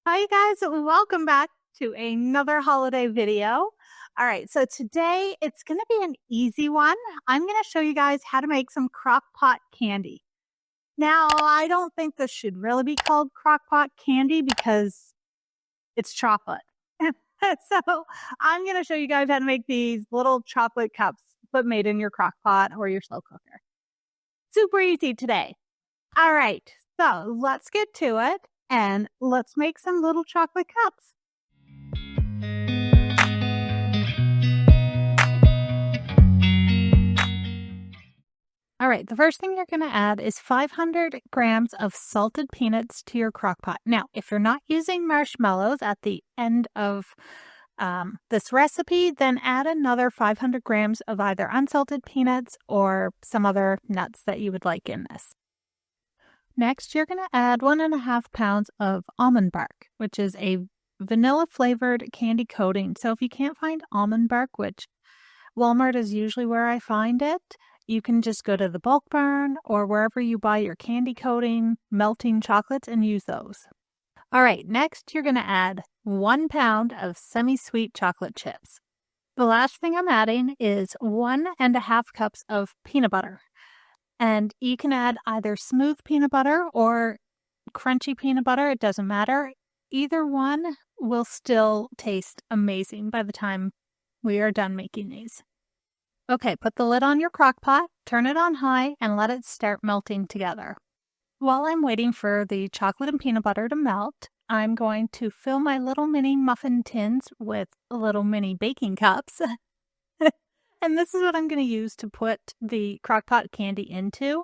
Hi, you guys. Welcome back to another holiday video. All right, so today it's going to be an easy one. I'm going to show you guys how to make some Crock-Pot candy. Now, I don't think this should really be called Crock-Pot candy because it's chocolate. So I'm going to show you guys how to make these little chocolate cups, but made in your Crock-Pot or your slow cooker. Super easy today. All right, so let's get to it and let's make some little chocolate cups. All right, the first thing you're going to add is 500 grams of salted peanuts to your crock pot. Now, if you're not using marshmallows at the end of this recipe, then add another 500 grams of either unsalted peanuts or some other nuts that you would like in this. Next, you're going to add 1.5 pounds of almond bark, which is a vanilla flavored candy coating. So if you can't find almond bark, which Walmart is usually where I find it, you can just go to the bulk barn or wherever you buy your candy coating, melting chocolates and use those. All right, next you're going to add 1 pound of semi-sweet chocolate chips. The last thing I'm adding is 1.5 cups of peanut butter. And you can add either smooth peanut butter or crunchy peanut butter. It doesn't matter. Either one will still taste amazing by the time we are done making these. Okay, put the lid on your crock pot, turn it on high, and let it start melting together. While I'm waiting for the chocolate and peanut butter to melt, I'm going to fill my little mini muffin tins with little mini baking cups. And this is what I'm going to use to put the Crock-Pot candy into.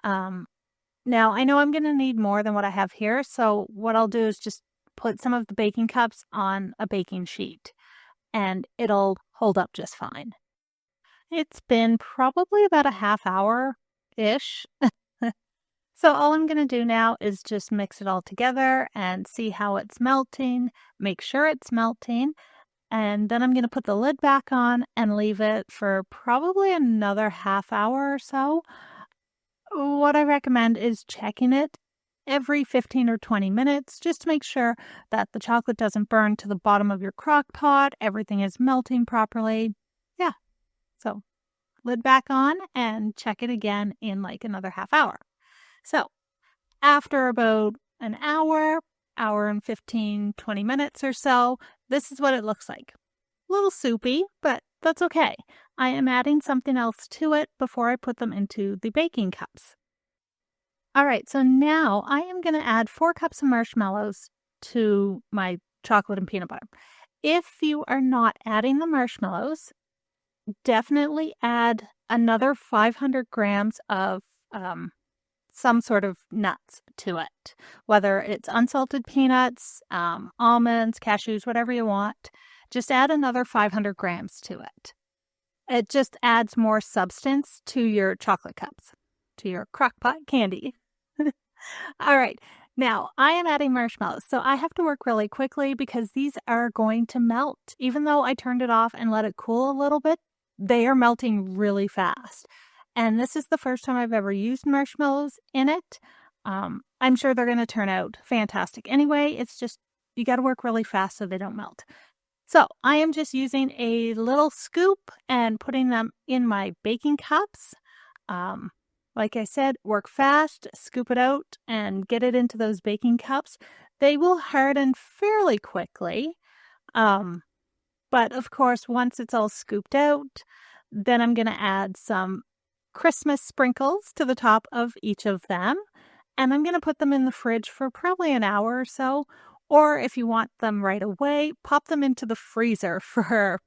Now, I know I'm going to need more than what I have here, so what I'll do is just put some of the baking cups on a baking sheet, and it'll hold up just fine. It's been probably about a half hour-ish. So all I'm going to do now is just mix it all together and see how it's melting, make sure it's melting, and then I'm going to put the lid back on and leave it for probably another half hour or so. What I recommend is checking it every 15 or 20 minutes just to make sure that the chocolate doesn't burn to the bottom of your crock pot, everything is melting properly. Yeah, so lid back on and check it again in like another half hour. So after about an hour and 15, 20 minutes or so, this is what it looks like. A little soupy, but that's okay. I am adding something else to it before I put them into the baking cups. All right, so now I am going to add 4 cups of marshmallows to my chocolate and peanut butter. If you are not adding the marshmallows, definitely add another 500 grams of some sort of nuts to it, whether it's unsalted peanuts, almonds, cashews, whatever you want. Just add another 500 grams to it. It just adds more substance to your chocolate cups, to your Crock-Pot candy. All right, now I am adding marshmallows, so I have to work really quickly because these are going to melt. Even though I turned it off and let it cool a little bit, they are melting really fast. And this is the first time I've ever used marshmallows in it. I'm sure they're going to turn out fantastic. Anyway, it's just, you got to work really fast so they don't melt. So I am just using a little scoop and putting them in my baking cups. Like I said, work fast, scoop it out and get it into those baking cups. They will harden fairly quickly. But of course, once it's all scooped out, then I'm going to add some Christmas sprinkles to the top of each of them. And I'm going to put them in the fridge for probably an hour or so. Or if you want them right away, pop them into the freezer for,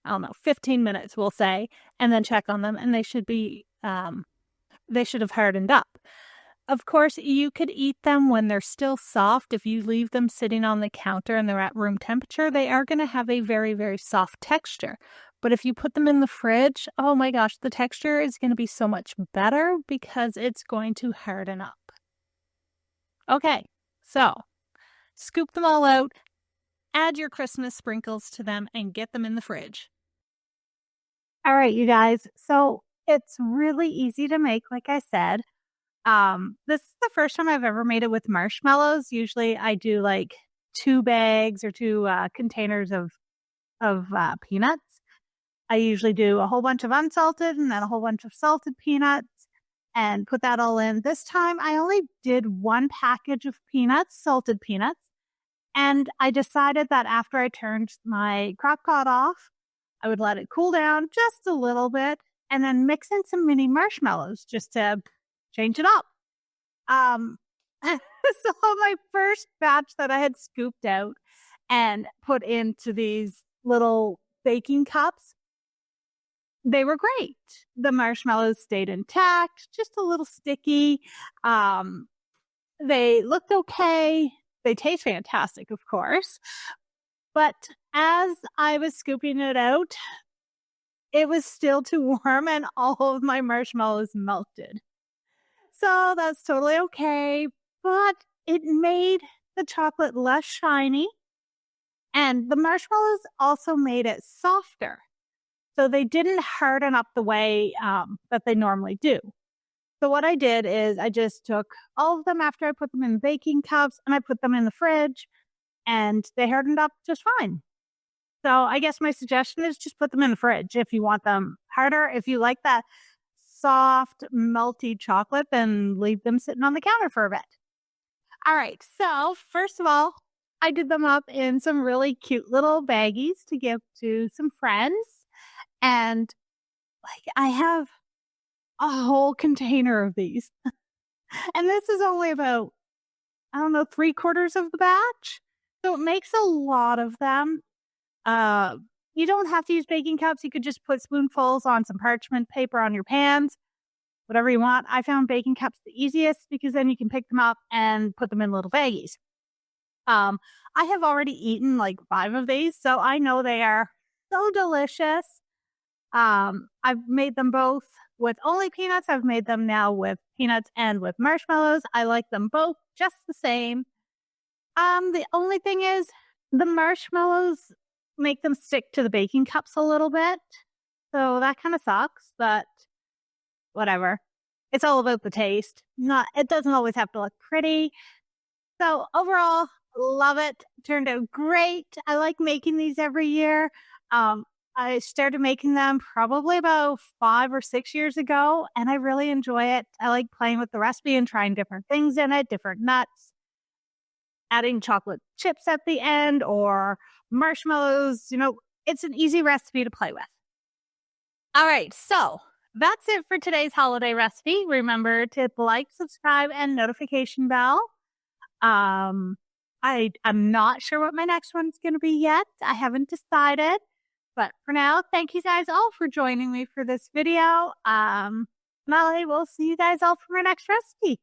I don't know, 15 minutes, we'll say, and then check on them. And they should be, they should have hardened up. Of course, you could eat them when they're still soft. If you leave them sitting on the counter and they're at room temperature, they are going to have a very, very soft texture. But if you put them in the fridge, oh my gosh, the texture is going to be so much better because it's going to harden up. Okay, so scoop them all out, add your Christmas sprinkles to them, and get them in the fridge. All right, you guys, so it's really easy to make, like I said. This is the first time I've ever made it with marshmallows. Usually I do like 2 bags or 2 containers of peanuts. I usually do a whole bunch of unsalted and then a whole bunch of salted peanuts and put that all in. This time I only did 1 package of peanuts, salted peanuts, and I decided that after I turned my Crockpot off, I would let it cool down just a little bit and then mix in some mini marshmallows just to change it up. Um, so my first batch that I had scooped out and put into these little baking cups, they were great. The marshmallows stayed intact, just a little sticky. They looked okay. They taste fantastic, of course. But as I was scooping it out, it was still too warm and all of my marshmallows melted. So that's totally okay. But it made the chocolate less shiny. And the marshmallows also made it softer. So they didn't harden up the way that they normally do. So what I did is I just took all of them after I put them in the baking cups and I put them in the fridge and they hardened up just fine. So I guess my suggestion is just put them in the fridge if you want them harder. If you like that soft, melty chocolate, then leave them sitting on the counter for a bit. All right. So first of all, I did them up in some really cute little baggies to give to some friends. And I have a whole container of these. And this is only about, 3/4 of the batch. So it makes a lot of them. You don't have to use baking cups. You could just put spoonfuls on some parchment paper on your pans, whatever you want. I found baking cups the easiest because then you can pick them up and put them in little baggies. I have already eaten 5 of these, so I know they are so delicious. I've made them both with only peanuts. I've made them now with peanuts and with marshmallows. I like them both just the same. The only thing is the marshmallows make them stick to the baking cups a little bit. So that kind of sucks, but whatever. It's all about the taste. It doesn't always have to look pretty. So overall, love it. Turned out great. I like making these every year. I started making them probably about 5 or 6 years ago, and I really enjoy it. I like playing with the recipe and trying different things in it, different nuts, adding chocolate chips at the end or marshmallows. It's an easy recipe to play with. All right, so that's it for today's holiday recipe. Remember to hit the like, subscribe, and notification bell. I'm not sure what my next one's going to be yet. I haven't decided. But for now, thank you guys all for joining me for this video. I will see you guys all for my next recipe.